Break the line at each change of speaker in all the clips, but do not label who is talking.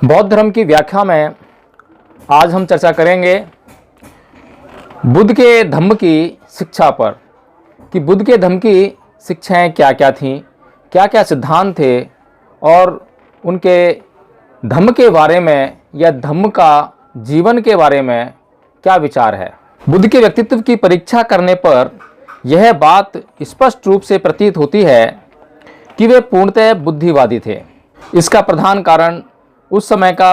बौद्ध धर्म की व्याख्या में आज हम चर्चा करेंगे बुद्ध के धम्म की शिक्षा पर कि बुद्ध के धम्म की शिक्षाएं क्या क्या थीं, क्या क्या सिद्धांत थे और उनके धम्म के बारे में या धम्म का जीवन के बारे में क्या विचार है। बुद्ध के व्यक्तित्व की परीक्षा करने पर यह बात स्पष्ट रूप से प्रतीत होती है कि वे पूर्णतः बुद्धिवादी थे। इसका प्रधान कारण उस समय का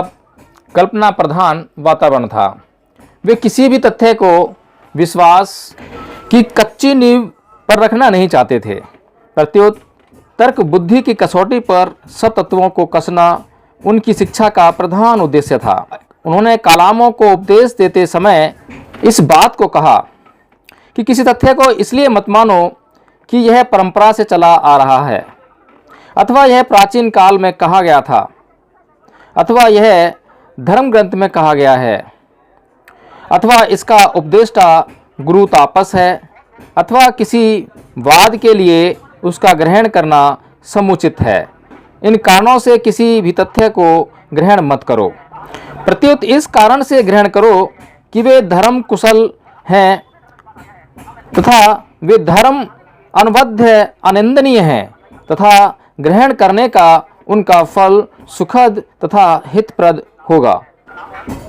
कल्पना प्रधान वातावरण था। वे किसी भी तथ्य को विश्वास की कच्ची नींव पर रखना नहीं चाहते थे। प्रत्युत तर्क बुद्धि की कसौटी पर सब तत्वों को कसना उनकी शिक्षा का प्रधान उद्देश्य था। उन्होंने कालामों को उपदेश देते समय इस बात को कहा कि किसी तथ्य को इसलिए मत मानो कि यह परंपरा से चला आ रहा है, अथवा यह प्राचीन काल में कहा गया था, अथवा यह धर्म ग्रंथ में कहा गया है, अथवा इसका उपदेष्टा गुरु तापस है, अथवा किसी वाद के लिए उसका ग्रहण करना समुचित है। इन कारणों से किसी भी तथ्य को ग्रहण मत करो। प्रत्युत इस कारण से ग्रहण करो कि वे धर्म कुशल हैं तथा वे धर्म अनबद्ध अनिंदनीय हैं तथा ग्रहण करने का उनका फल सुखद तथा हितप्रद होगा।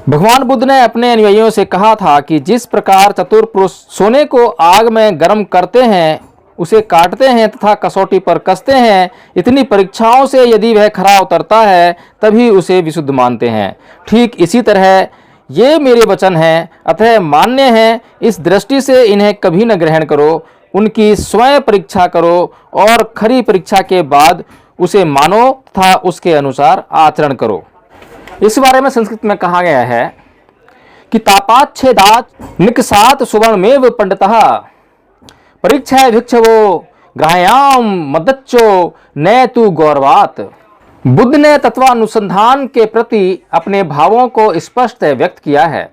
भगवान बुद्ध ने अपने अनुयायियों से कहा था कि जिस प्रकार चतुर पुरुष सोने को आग में गर्म करते हैं, उसे काटते हैं तथा कसौटी पर कसते हैं, इतनी परीक्षाओं से यदि वह खरा उतरता है तभी उसे विशुद्ध मानते हैं। ठीक इसी तरह ये मेरे वचन हैं, अतः मान्य हैं। इस दृष्टि से इन्हें कभी न ग्रहण करो, उनकी स्वयं परीक्षा करो और खरी परीक्षा के बाद उसे मानो तथा उसके अनुसार आचरण करो। इस बारे में संस्कृत में कहा गया है कि तापाच्छेदात् निकषात् सुवर्णमेव पंडितः परीक्षा भिक्षवो ग्राह्याम मदच्चो न तु गौरवात्। बुद्ध ने तत्वानुसंधान के प्रति अपने भावों को स्पष्ट व्यक्त किया है।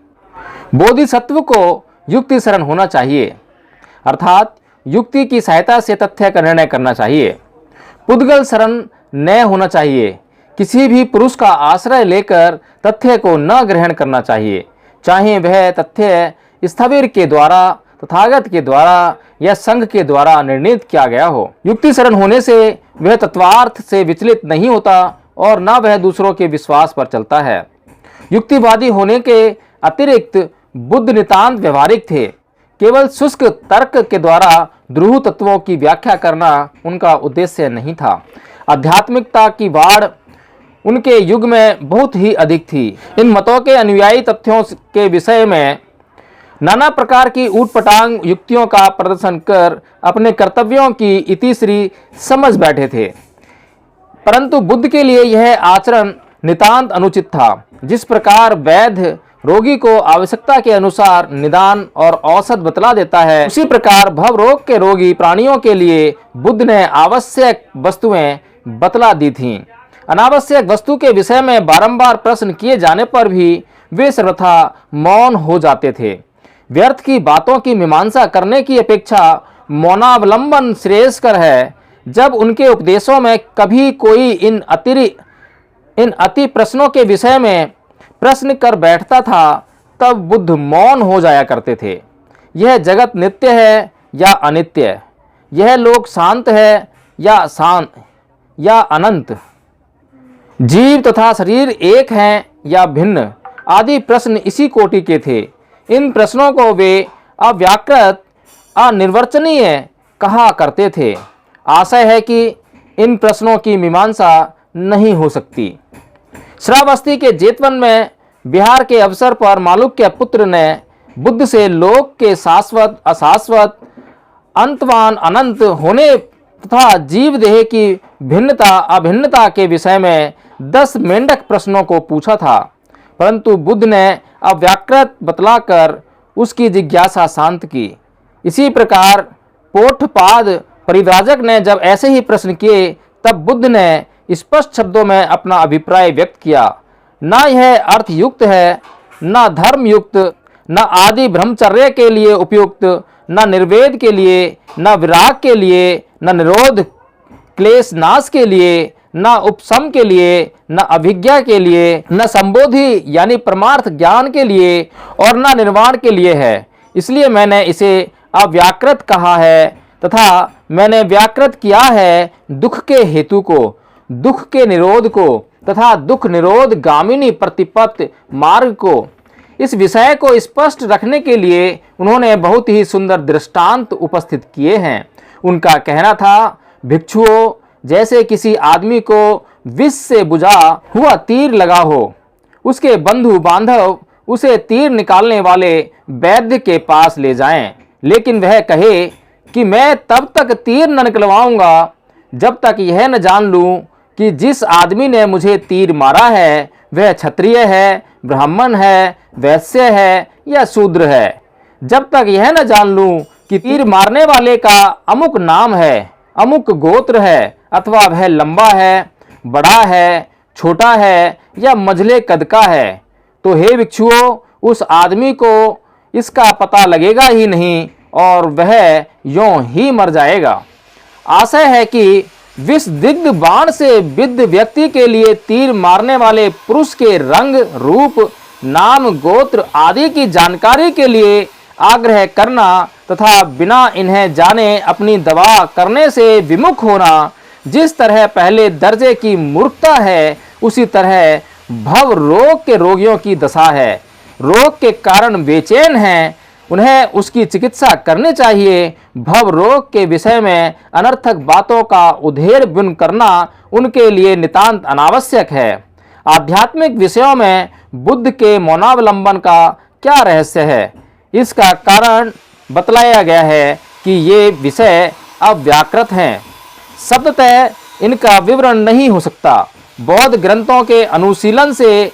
बोधिसत्व को युक्ति शरण होना चाहिए, अर्थात युक्ति की सहायता से तथ्य का निर्णय करना चाहिए। पुद्गल शरण न होना चाहिए। किसी भी पुरुष का आश्रय लेकर तथ्य को न ग्रहण करना चाहिए, चाहे वह तथ्य स्थविर के द्वारा, तथागत के द्वारा या संघ के द्वारा निर्णीत किया गया हो। युक्ति शरण होने से वह तत्वार्थ से विचलित नहीं होता और न वह दूसरों के विश्वास पर चलता है। युक्तिवादी होने के अतिरिक्त बुद्ध नितांत व्यवहारिक थे। केवल शुष्क तर्क के द्वारा ध्रुव तत्वों की व्याख्या करना उनका उद्देश्य नहीं था। आध्यात्मिकता की बाढ़ उनके युग में बहुत ही अधिक थी। इन मतों के अनुयायी तथ्यों के विषय में नाना प्रकार की ऊटपटांग युक्तियों का प्रदर्शन कर अपने कर्तव्यों की इतिश्री समझ बैठे थे, परंतु बुद्ध के लिए यह आचरण नितांत अनुचित था। जिस प्रकार वैद्य रोगी को आवश्यकता के अनुसार निदान और औषध बतला देता है, उसी प्रकार भव रोग के रोगी प्राणियों के लिए बुद्ध ने आवश्यक वस्तुएं बतला दी थीं। अनावश्यक वस्तु के विषय में बारंबार प्रश्न किए जाने पर भी वे सर्वथा मौन हो जाते थे। व्यर्थ की बातों की मीमांसा करने की अपेक्षा मौनावलंबन श्रेयस्कर है। जब उनके उपदेशों में कभी कोई इन अति प्रश्नों के विषय में प्रश्न कर बैठता था, तब बुद्ध मौन हो जाया करते थे। यह जगत नित्य है या अनित्य, यह लोक शांत है या अनंत, जीव तथा शरीर एक हैं या भिन्न, आदि प्रश्न इसी कोटि के थे। इन प्रश्नों को वे अव्याकृत अनिर्वचनीय कहा करते थे। आशय है कि इन प्रश्नों की मीमांसा नहीं हो सकती। श्रावस्ती के जेतवन में बिहार के अवसर पर मालुक्य पुत्र ने बुद्ध से लोक के शाश्वत अशाश्वत अंतवान अनंत होने तथा जीव देह की भिन्नता अभिन्नता के विषय में 10 मेंढक प्रश्नों को पूछा था, परंतु बुद्ध ने अव्याकृत बतलाकर उसकी जिज्ञासा शांत की। इसी प्रकार पोठपाद परिव्राजक ने जब ऐसे ही प्रश्न किए, तब बुद्ध ने स्पष्ट शब्दों में अपना अभिप्राय व्यक्त किया। न यह अर्थ युक्त है, न धर्म युक्त, न आदि ब्रह्मचर्य के लिए उपयुक्त, न निर्वेद के लिए, न विराग के लिए, न निरोध क्लेश नाश के लिए, न उपशम के लिए, न अभिज्ञा के लिए, न संबोधि यानी परमार्थ ज्ञान के लिए और न निर्वाण के लिए है। इसलिए मैंने इसे अव्याकृत कहा है तथा मैंने व्याकृत किया है दुख के हेतु को, दुख के निरोध को तथा दुख निरोध गामिनी प्रतिपत्ति मार्ग को। इस विषय को स्पष्ट रखने के लिए उन्होंने बहुत ही सुंदर दृष्टांत उपस्थित किए हैं। उनका कहना था, भिक्षुओं, जैसे किसी आदमी को विष से बुझा हुआ तीर लगा हो, उसके बंधु बांधव उसे तीर निकालने वाले वैद्य के पास ले जाएं, लेकिन वह कहे कि मैं तब तक तीर न निकलवाऊंगा जब तक यह न जान लूं कि जिस आदमी ने मुझे तीर मारा है वह क्षत्रिय है, ब्राह्मण है, वैश्य है या शूद्र है। जब तक यह न जान लूं कि तीर मारने वाले का अमुक नाम है, अमुक गोत्र है, अथवा वह लंबा है, बड़ा है, छोटा है या मझले कद का है, तो हे भिक्षुओं, उस आदमी को इसका पता लगेगा ही नहीं और वह यों ही मर जाएगा। आशय है कि विषदिग्ध बाण से विद्ध व्यक्ति के लिए तीर मारने वाले पुरुष के रंग, रूप, नाम, गोत्र आदि की जानकारी के लिए आग्रह करना तथा बिना इन्हें जाने अपनी दवा करने से विमुख होना जिस तरह पहले दर्जे की मूर्खता है, उसी तरह भव रोग के रोगियों की दशा है। रोग के कारण बेचैन हैं, उन्हें उसकी चिकित्सा करनी चाहिए। भव रोग के विषय में अनर्थक बातों का उधेड़ बुन करना उनके लिए नितांत अनावश्यक है। आध्यात्मिक विषयों में बुद्ध के मौनावलंबन का क्या रहस्य है, इसका कारण बतलाया गया है कि ये विषय अव्याकृत हैं, शब्दतः इनका विवरण नहीं हो सकता। बौद्ध ग्रंथों के अनुशीलन से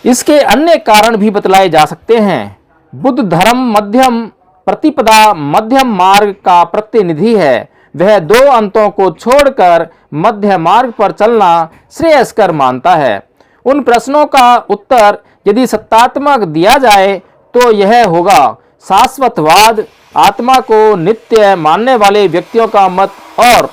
इसके अन्य कारण भी बतलाए जा सकते हैं। बुद्ध धर्म मध्यम प्रतिपदा, मध्यम मार्ग का प्रतिनिधि है। वह दो अंतों को छोड़कर मध्य मार्ग पर चलना श्रेयस्कर मानता है। उन प्रश्नों का उत्तर यदि सत्यात्मक दिया जाए तो यह होगा शाश्वतवाद, आत्मा को नित्य मानने वाले व्यक्तियों का मत, और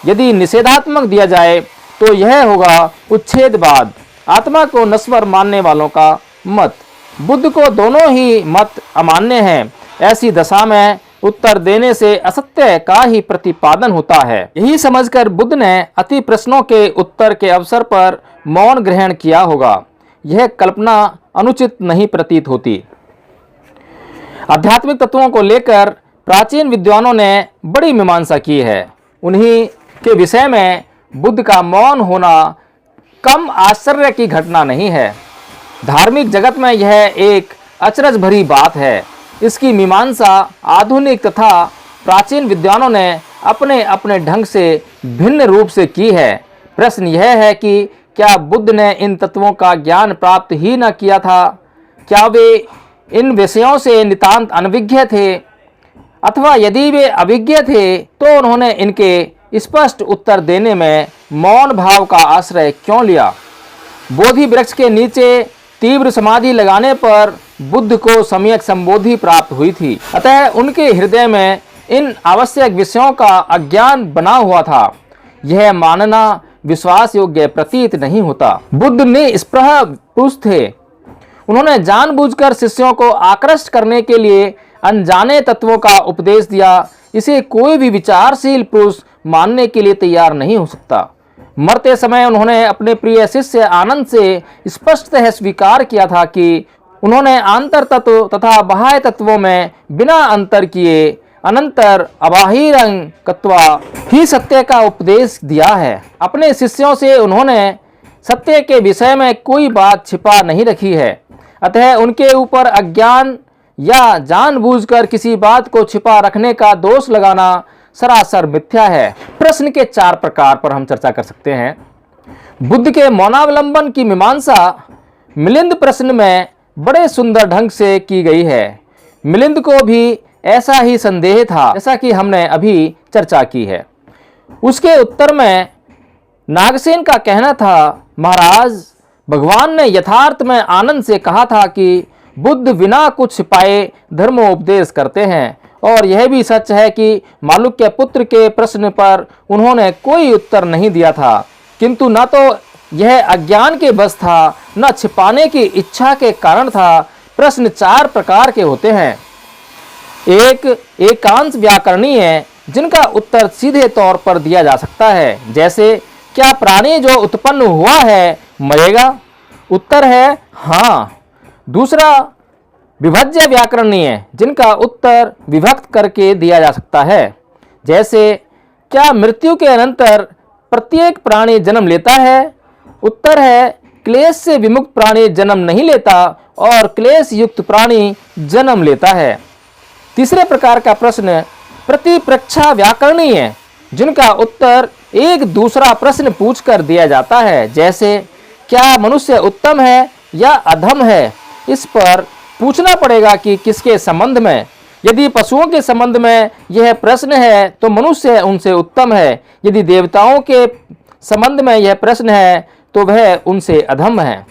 यदि निषेधात्मक दिया जाए तो यह होगा उच्छेदवाद, आत्मा को नश्वर मानने वालों का मत। बुद्ध को दोनों ही मत अमान्य हैं। ऐसी दशा में उत्तर देने से असत्य का ही प्रतिपादन होता है। यही समझकर बुद्ध ने अति प्रश्नों के उत्तर के अवसर पर मौन ग्रहण किया होगा। यह कल्पना अनुचित नहीं प्रतीत होती। आध्यात्मिक तत्वों को लेकर प्राचीन विद्वानों ने बड़ी मीमांसा की है। उन्हीं के विषय में बुद्ध का मौन होना कम आश्चर्य की घटना नहीं है। धार्मिक जगत में यह एक अचरज भरी बात है। इसकी मीमांसा आधुनिक तथा प्राचीन विद्वानों ने अपने अपने ढंग से भिन्न रूप से की है। प्रश्न यह है कि क्या बुद्ध ने इन तत्वों का ज्ञान प्राप्त ही न किया था? क्या वे इन विषयों से नितांत अनभिज्ञ थे? अथवा यदि वे अभिज्ञ थे तो उन्होंने इनके स्पष्ट उत्तर देने में मौन भाव का आश्रय क्यों लिया? बोधि वृक्ष के नीचे तीव्र समाधि लगाने पर बुद्ध को सम्यक संबोधि प्राप्त हुई थी। अतः उनके हृदय में इन आवश्यक विषयों का अज्ञान बना हुआ था। यह मानना विश्वास योग्य प्रतीत नहीं होता। बुद्ध निष्प्रह पुरुष थे। उन्होंने जानबूझकर शिष्यों को आकृष्ट करने के लिए अनजाने तत्वों का उपदेश दिया। इसे कोई भी विचारशील पुरुष मानने के लिए तैयार नहीं हो सकता। मरते समय उन्होंने अपने प्रिय शिष्य आनंद से स्पष्टतः स्वीकार किया था कि उन्होंने आंतर तत्व तथा बाह्य तत्वों में बिना अंतर किए अनंतर अबाहिरंग कत्वा ही सत्य का उपदेश दिया है। अपने शिष्यों से उन्होंने सत्य के विषय में कोई बात छिपा नहीं रखी है। अतः उनके ऊपर अज्ञान या जानबूझकर किसी बात को छिपा रखने का दोष लगाना सरासर मिथ्या है। प्रश्न के 4 प्रकार पर हम चर्चा कर सकते हैं। बुद्ध के मौनावलंबन की मीमांसा मिलिंद प्रश्न में बड़े सुंदर ढंग से की गई है। मिलिंद को भी ऐसा ही संदेह था जैसा कि हमने अभी चर्चा की है। उसके उत्तर में नागसेन का कहना था, महाराज, भगवान ने यथार्थ में आनंद से कहा था कि बुद्ध बिना कुछ छिपाए धर्मोपदेश करते हैं, और यह भी सच है कि मालुक्य पुत्र के प्रश्न पर उन्होंने कोई उत्तर नहीं दिया था। किंतु न तो यह अज्ञान के बस था, न छिपाने की इच्छा के कारण था। प्रश्न 4 प्रकार के होते हैं। एक एकांश व्याकरणीय है, जिनका उत्तर सीधे तौर पर दिया जा सकता है, जैसे क्या प्राणी जो उत्पन्न हुआ है मरेगा? उत्तर है हाँ। दूसरा विभज्य व्याकरणीय है, जिनका उत्तर विभक्त करके दिया जा सकता है, जैसे क्या मृत्यु के अनंतर प्रत्येक प्राणी जन्म लेता है? उत्तर है क्लेश से विमुक्त प्राणी जन्म नहीं लेता और क्लेश युक्त प्राणी जन्म लेता है। तीसरे प्रकार का प्रश्न प्रतिप्रक्षा व्याकरणीय है, जिनका उत्तर एक दूसरा प्रश्न पूछकर दिया जाता है, जैसे क्या मनुष्य उत्तम है या अधम है? इस पर पूछना पड़ेगा कि किसके संबंध में। यदि पशुओं के संबंध में यह प्रश्न है तो मनुष्य उनसे उत्तम है। यदि देवताओं के संबंध में यह प्रश्न है तो वह उनसे अधम है।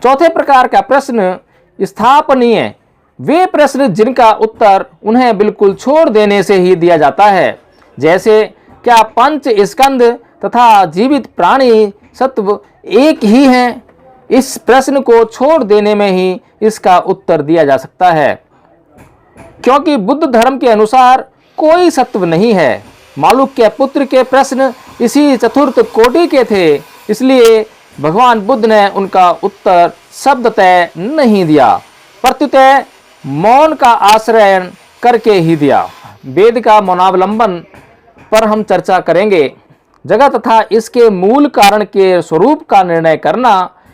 चौथे प्रकार का प्रश्न स्थापनीय, वे प्रश्न जिनका उत्तर उन्हें बिल्कुल छोड़ देने से ही दिया जाता है, जैसे क्या पंच स्कंद तथा जीवित प्राणी सत्व एक ही हैं? इस प्रश्न को छोड़ देने में ही इसका उत्तर दिया जा सकता है, क्योंकि बुद्ध धर्म के अनुसार कोई सत्व नहीं है। मालूक्य पुत्र के प्रश्न इसी चतुर्थ कोटि के थे, इसलिए भगवान बुद्ध ने उनका उत्तर शब्दतः नहीं दिया, प्रत्युतः मौन का आश्रय करके ही दिया। वेद का मौनावलंबन पर हम चर्चा करेंगे। जगत तथा इसके मूल कारण के स्वरूप का निर्णय करना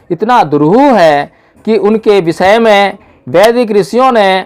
इतना दुरूह है कि उनके विषय में वैदिक ऋषियों ने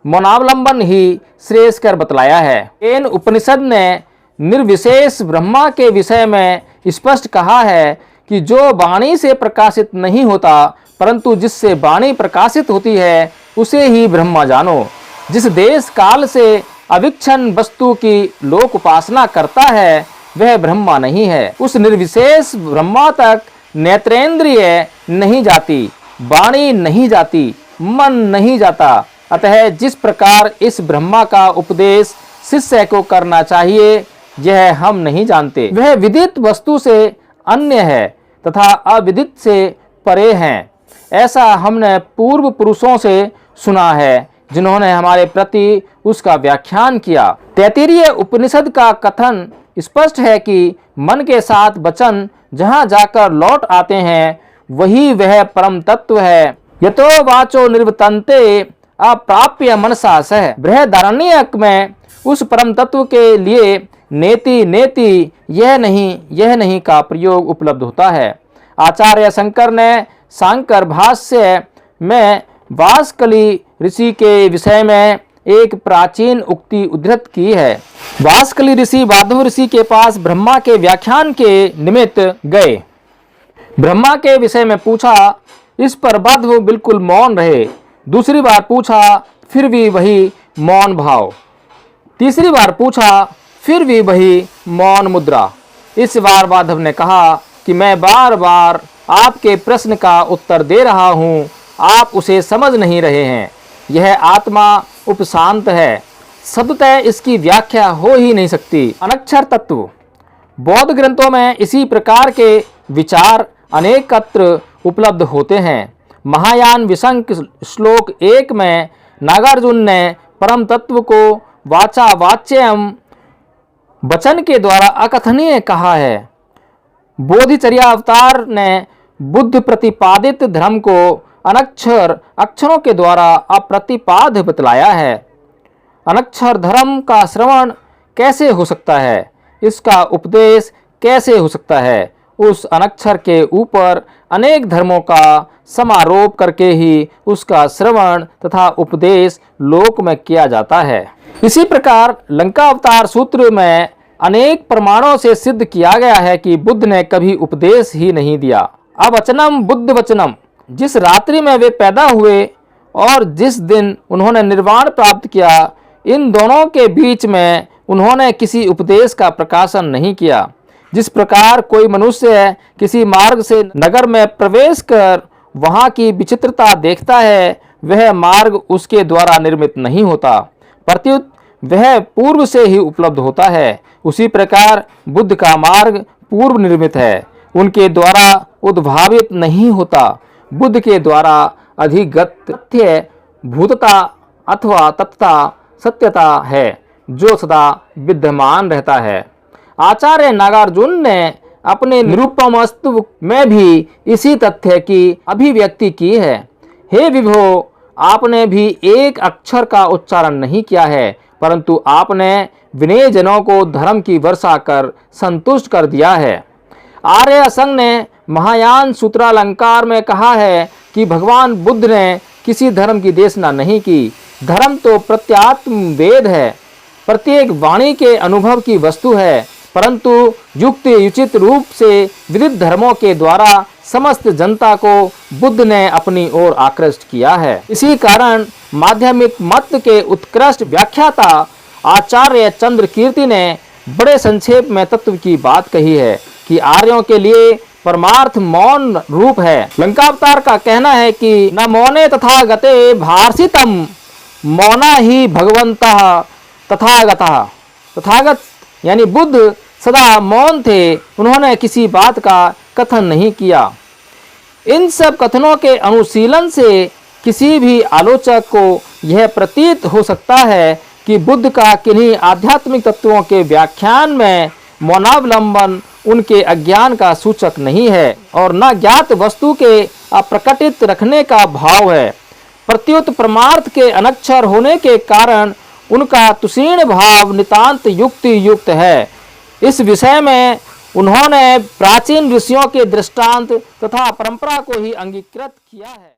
मौनावलंबन ही श्रेष्ठ कर बतलाया है। इन उपनिषद ने निर्विशेष ब्रह्मा के विषय में स्पष्ट कहा है कि जो वाणी से प्रकाशित नहीं होता, परंतु जिससे वाणी प्रकाशित होती है, उसे ही ब्रह्मा जानो। जिस देश काल से अविच्छन वस्तु की लोक उपासना करता है, वह ब्रह्मा नहीं है। उस निर्विशेष ब्रह्मा तक नेत्रेंद्रिय नहीं जाती, वाणी नहीं जाती, मन नहीं जाता। अतः जिस प्रकार इस ब्रह्मा का उपदेश शिष्य को करना चाहिए, यह हम नहीं जानते। वह विदित वस्तु से अन्य है तथा अविदित से परे हैं। ऐसा हमने पूर्व पुरुषों से सुना है, जिन्होंने हमारे प्रति उसका व्याख्यान किया। तैत्तिरीय उपनिषद का कथन स्पष्ट है कि मन के साथ वचन जहाँ जाकर लौट आते हैं, वही वह परम तत्व है। यतो वाचो निर्वतन्ते अप्राप्य मनसा सह। बृहदारण्यक में उस परम तत्व के लिए नेति नेति यह नहीं का प्रयोग उपलब्ध होता है। आचार्य शंकर ने शांकर भाष्य में वासकली ऋषि के विषय में एक प्राचीन उक्ति उद्धृत की है। वासकली ऋषि वाधव ऋषि के पास ब्रह्मा के व्याख्यान के निमित्त गए। ब्रह्मा के विषय में पूछा, इस पर वाधव बिल्कुल मौन रहे। दूसरी बार पूछा, फिर भी वही मौन भाव। तीसरी बार पूछा, फिर भी वही मौन मुद्रा। इस बार वाधव ने कहा कि मैं बार बार आपके प्रश्न का उत्तर दे रहा हूँ, आप उसे समझ नहीं रहे हैं। यह आत्मा उपशांत है, शब्दतः इसकी व्याख्या हो ही नहीं सकती। अनक्षर तत्व। बौद्ध ग्रंथों में इसी प्रकार के विचार अनेकत्र उपलब्ध होते हैं। महायान विशंक श्लोक 1 में नागार्जुन ने परम तत्व को वाचा वाच्यम वचन के द्वारा अकथनीय कहा है। बोधिचर्या अवतार ने बुद्ध प्रतिपादित धर्म को अनक्षर अक्षरों के द्वारा अप्रतिपाद बतलाया है। अनक्षर धर्म का श्रवण कैसे हो सकता है? इसका उपदेश कैसे हो सकता है? उस अनक्षर के ऊपर अनेक धर्मों का समारोप करके ही उसका श्रवण तथा उपदेश लोक में किया जाता है। इसी प्रकार लंका अवतार सूत्र में अनेक प्रमाणों से सिद्ध किया गया है कि बुद्ध ने कभी उपदेश ही नहीं दिया। अवचनम बुद्ध वचनम। जिस रात्रि में वे पैदा हुए और जिस दिन उन्होंने निर्वाण प्राप्त किया, इन दोनों के बीच में उन्होंने किसी उपदेश का प्रकाशन नहीं किया। जिस प्रकार कोई मनुष्य किसी मार्ग से नगर में प्रवेश कर वहाँ की विचित्रता देखता है, वह मार्ग उसके द्वारा निर्मित नहीं होता, प्रत्युत वह पूर्व से ही उपलब्ध होता है। उसी प्रकार बुद्ध का मार्ग पूर्व निर्मित है, उनके द्वारा उद्भावित नहीं होता। बुद्ध के द्वारा अधिगत तथ्य भूतता अथवा तत्ता सत्यता है जो सदा विद्यमान रहता है। आचार्य नागार्जुन ने अपने निरुपमस्तु में भी इसी तथ्य की अभिव्यक्ति की है। हे विभो, आपने भी एक अक्षर का उच्चारण नहीं किया है, परंतु आपने विनय जनों को धर्म की वर्षा कर संतुष्ट कर दिया है। आर्य असंग ने महायान सूत्रालंकार में कहा है कि भगवान बुद्ध ने किसी धर्म की देशना नहीं की। धर्म तो प्रत्यात्म वेद है, प्रत्येक वाणी के अनुभव की वस्तु है, परंतु युक्ति उचित रूप से विविध धर्मों के द्वारा समस्त जनता को बुद्ध ने अपनी ओर आकृष्ट किया है। इसी कारण माध्यमिक मत के उत्कृष्ट व्याख्याता आचार्य चंद्र कीर्ति ने बड़े संक्षेप में तत्व की बात कही है कि आर्यों के लिए परमार्थ मौन रूप है। लंकावतार का कहना है कि न मौने तथागते भाषितम मौना ही भगवंतः तथागतः। तथागत यानी बुद्ध सदा मौन थे, उन्होंने किसी बात का कथन नहीं किया। इन सब कथनों के अनुशीलन से किसी भी आलोचक को यह प्रतीत हो सकता है कि बुद्ध का किन्हीं आध्यात्मिक तत्वों के व्याख्यान में मौनावलंबन उनके अज्ञान का सूचक नहीं है और न ज्ञात वस्तु के अप्रकटित रखने का भाव है। प्रत्युत परमार्थ के अनक्षर होने के कारण उनका तुसीण भाव नितांत युक्ति युक्त है। इस विषय में उन्होंने प्राचीन ऋषियों के दृष्टांत तथा परंपरा को ही अंगीकृत किया है।